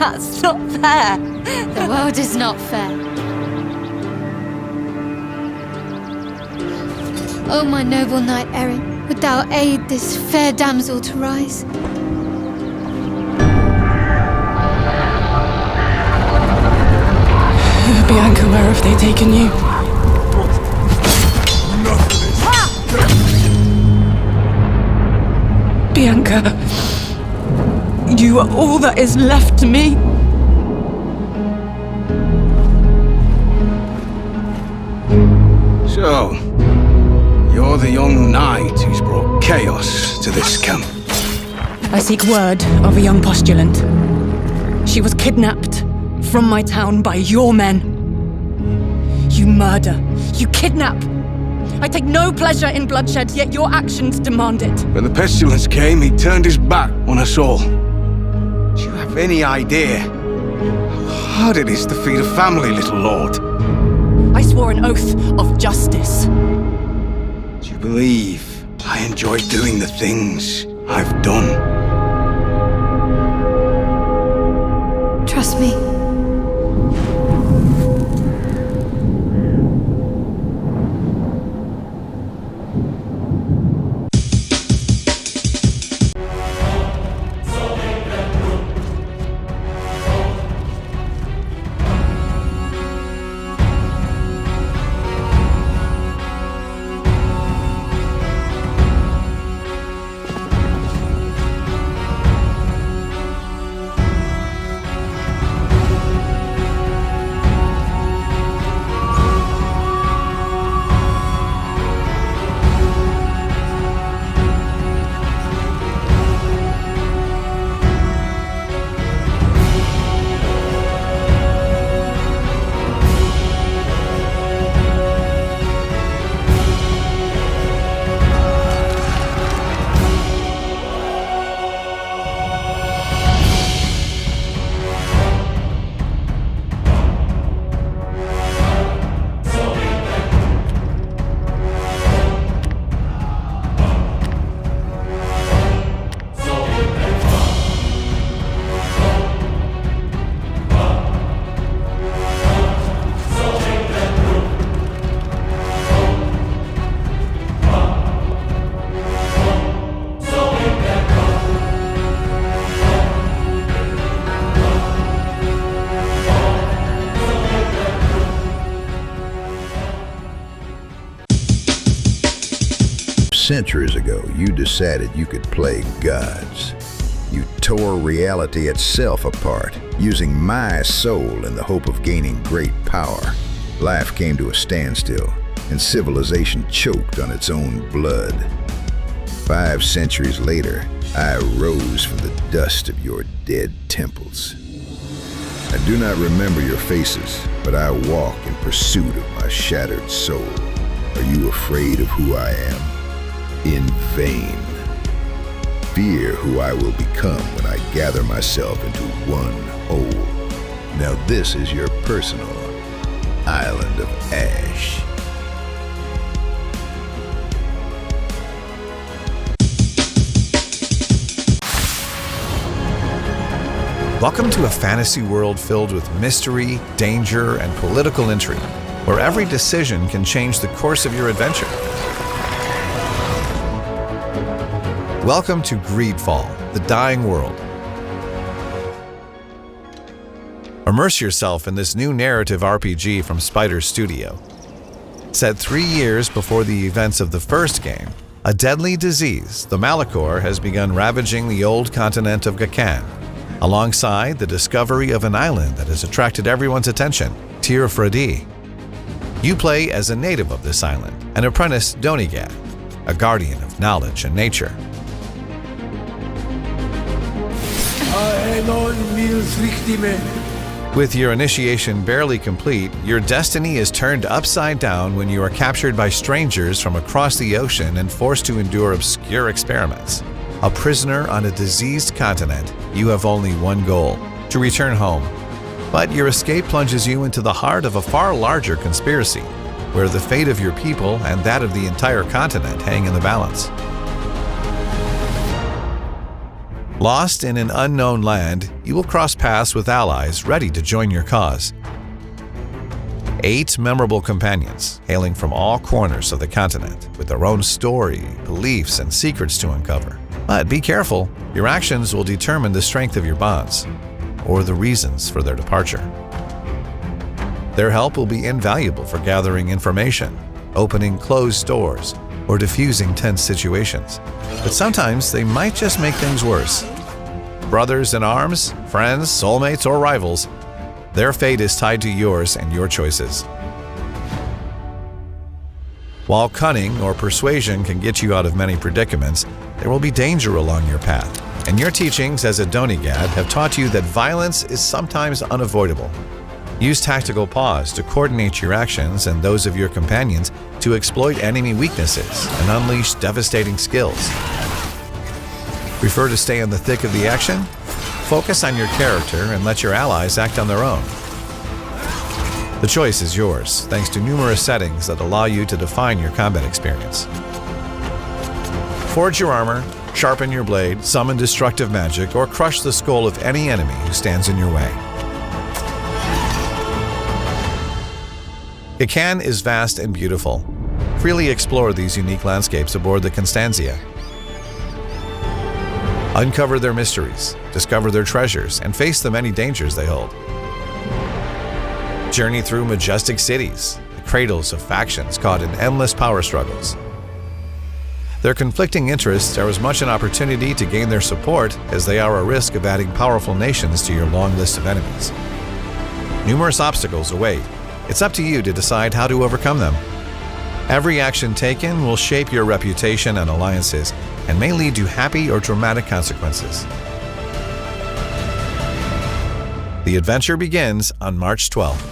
That's not fair. The world is not fair. O my noble knight Erin, would thou aid this fair damsel to rise? Bianca, where have they taken you? Bianca, you are all that is left to me. So, you're the young knight who's brought chaos to this camp. I seek word of a young postulant. She was kidnapped from my town by your men. You murder. You kidnap. I take no pleasure in bloodshed, yet your actions demand it. When the pestilence came, he turned his back on us all. Do you have any idea how hard it is to feed a family, little lord? I swore an oath of justice. Do you believe I enjoy doing the things I've done? Trust me. Centuries ago, you decided you could play gods. You tore reality itself apart, using my soul in the hope of gaining great power. Life came to a standstill, and civilization choked on its own blood. 5 centuries later, I rose from the dust of your dead temples. I do not remember your faces, but I walk in pursuit of my shattered soul. Are you afraid of who I am? In vain. Fear who I will become when I gather myself into one whole. Now this is your personal Island of Ash. Welcome to a fantasy world filled with mystery, danger, and political intrigue, where every decision can change the course of your adventure. Welcome to Greedfall, the Dying World. Immerse yourself in this new narrative RPG from Spider Studio. Set 3 years before the events of the first game, a deadly disease, the Malachor, has begun ravaging the old continent of Gakan, alongside the discovery of an island that has attracted everyone's attention, Tir Fredi. You play as a native of this island, an apprentice Donigad, a guardian of knowledge and nature. With your initiation barely complete, your destiny is turned upside down when you are captured by strangers from across the ocean and forced to endure obscure experiments. A prisoner on a diseased continent, you have only one goal: to return home. But your escape plunges you into the heart of a far larger conspiracy, where the fate of your people and that of the entire continent hang in the balance. Lost in an unknown land, you will cross paths with allies ready to join your cause. 8 memorable companions, hailing from all corners of the continent, with their own story, beliefs, and secrets to uncover. But be careful, your actions will determine the strength of your bonds, or the reasons for their departure. Their help will be invaluable for gathering information, opening closed doors, or diffusing tense situations. But sometimes they might just make things worse. Brothers in arms, friends, soulmates, or rivals, their fate is tied to yours and your choices. While cunning or persuasion can get you out of many predicaments, there will be danger along your path. And your teachings as a Donigad have taught you that violence is sometimes unavoidable. Use tactical pause to coordinate your actions and those of your companions to exploit enemy weaknesses and unleash devastating skills. Prefer to stay in the thick of the action? Focus on your character and let your allies act on their own. The choice is yours, thanks to numerous settings that allow you to define your combat experience. Forge your armor, sharpen your blade, summon destructive magic, or crush the skull of any enemy who stands in your way. Kakan is vast and beautiful. Freely explore these unique landscapes aboard the Constantia. Uncover their mysteries, discover their treasures, and face the many dangers they hold. Journey through majestic cities, the cradles of factions caught in endless power struggles. Their conflicting interests are as much an opportunity to gain their support as they are a risk of adding powerful nations to your long list of enemies. Numerous obstacles await. It's up to you to decide how to overcome them. Every action taken will shape your reputation and alliances and may lead to happy or dramatic consequences. The adventure begins on March 12th.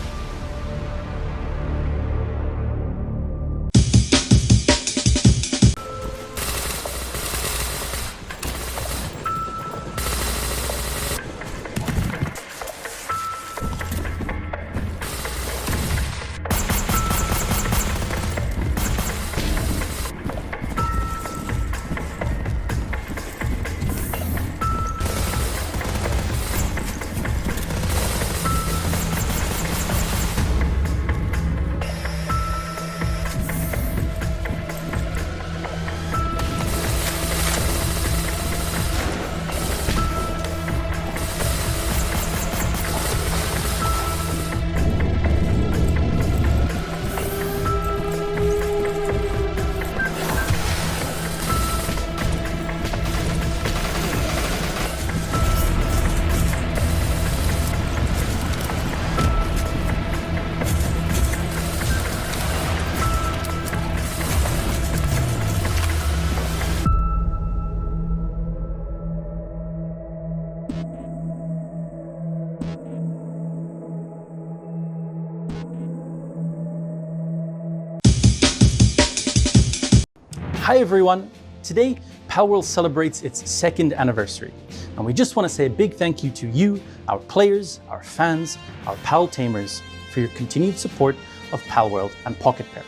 Hi everyone! Today, Palworld celebrates its 2nd anniversary, and we just want to say a big thank you to you, our players, our fans, our Pal Tamers, for your continued support of Palworld and Pocket Pair.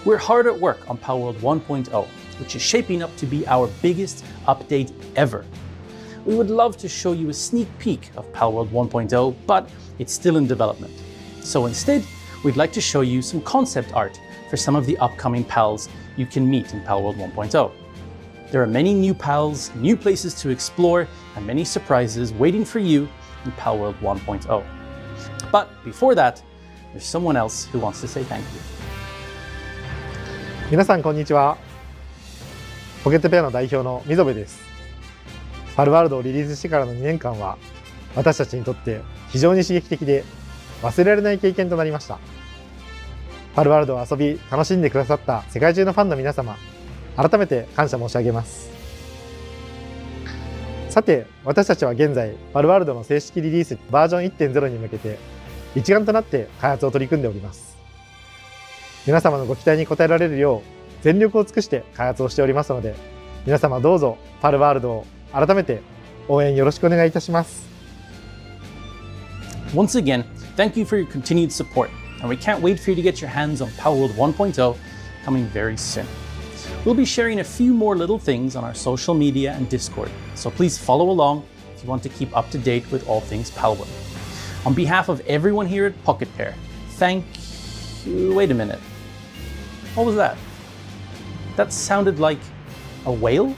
We're hard at work on Palworld 1.0, which is shaping up to be our biggest update ever. We would love to show you a sneak peek of Palworld 1.0, but it's still in development. So instead, we'd like to show you some concept art for some of the upcoming pals you can meet in Palworld 1.0. There are many new pals, new places to explore, and many surprises waiting for you in Palworld 1.0. But before that, there's someone else who wants to say thank you. 皆さんこんにちは。ポケットペアの代表の溝部です。パルワールドをリリースしてからの2年間は私たちにとって非常に刺激的で忘れられない経験となりました。パルワールドを遊び楽しんでくださった世界中のファンの皆様、改めて感謝申し上げます。さて、私たちは現在パルワールドの正式リリースバージョン 1.0 に向けて一丸となって開発を取り組んでおります。皆様のご期待に応えられるよう全力を尽くして開発をしておりますので、皆様どうぞパルワールドを改めて応援よろしくお願いいたします。Once again, thank you for your continued support, and we can't wait for you to get your hands on Palworld 1.0 coming very soon. We'll be sharing a few more little things on our social media and Discord, so please follow along if you want to keep up to date with all things Palworld. On behalf of everyone here at Pocket Pair, thank you. Wait a minute. What was that? That sounded like a whale?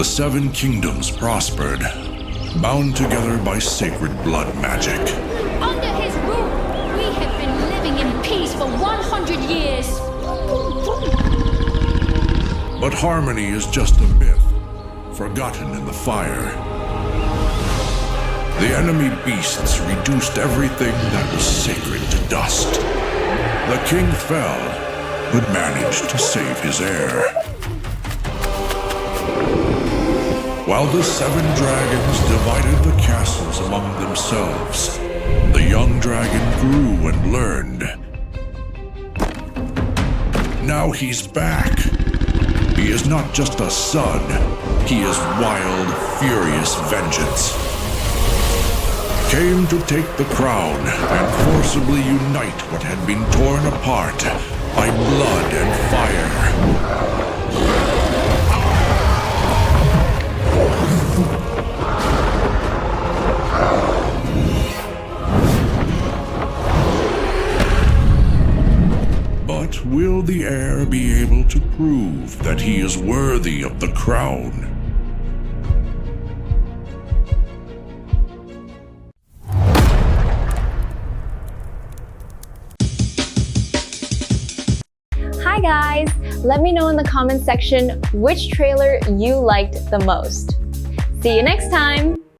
The seven kingdoms prospered, bound together by sacred blood magic. Under his rule, we have been living in peace for 100 years. But harmony is just a myth, forgotten in the fire. The enemy beasts reduced everything that was sacred to dust. The king fell, but managed to save his heir. While the seven dragons divided the castles among themselves, the young dragon grew and learned. Now he's back. He is not just a son, he is wild, furious vengeance. Came to take the crown and forcibly unite what had been torn apart by blood and fire. But will the heir be able to prove that he is worthy of the crown? Hi guys! Let me know in the comment section which trailer you liked the most. See you next time!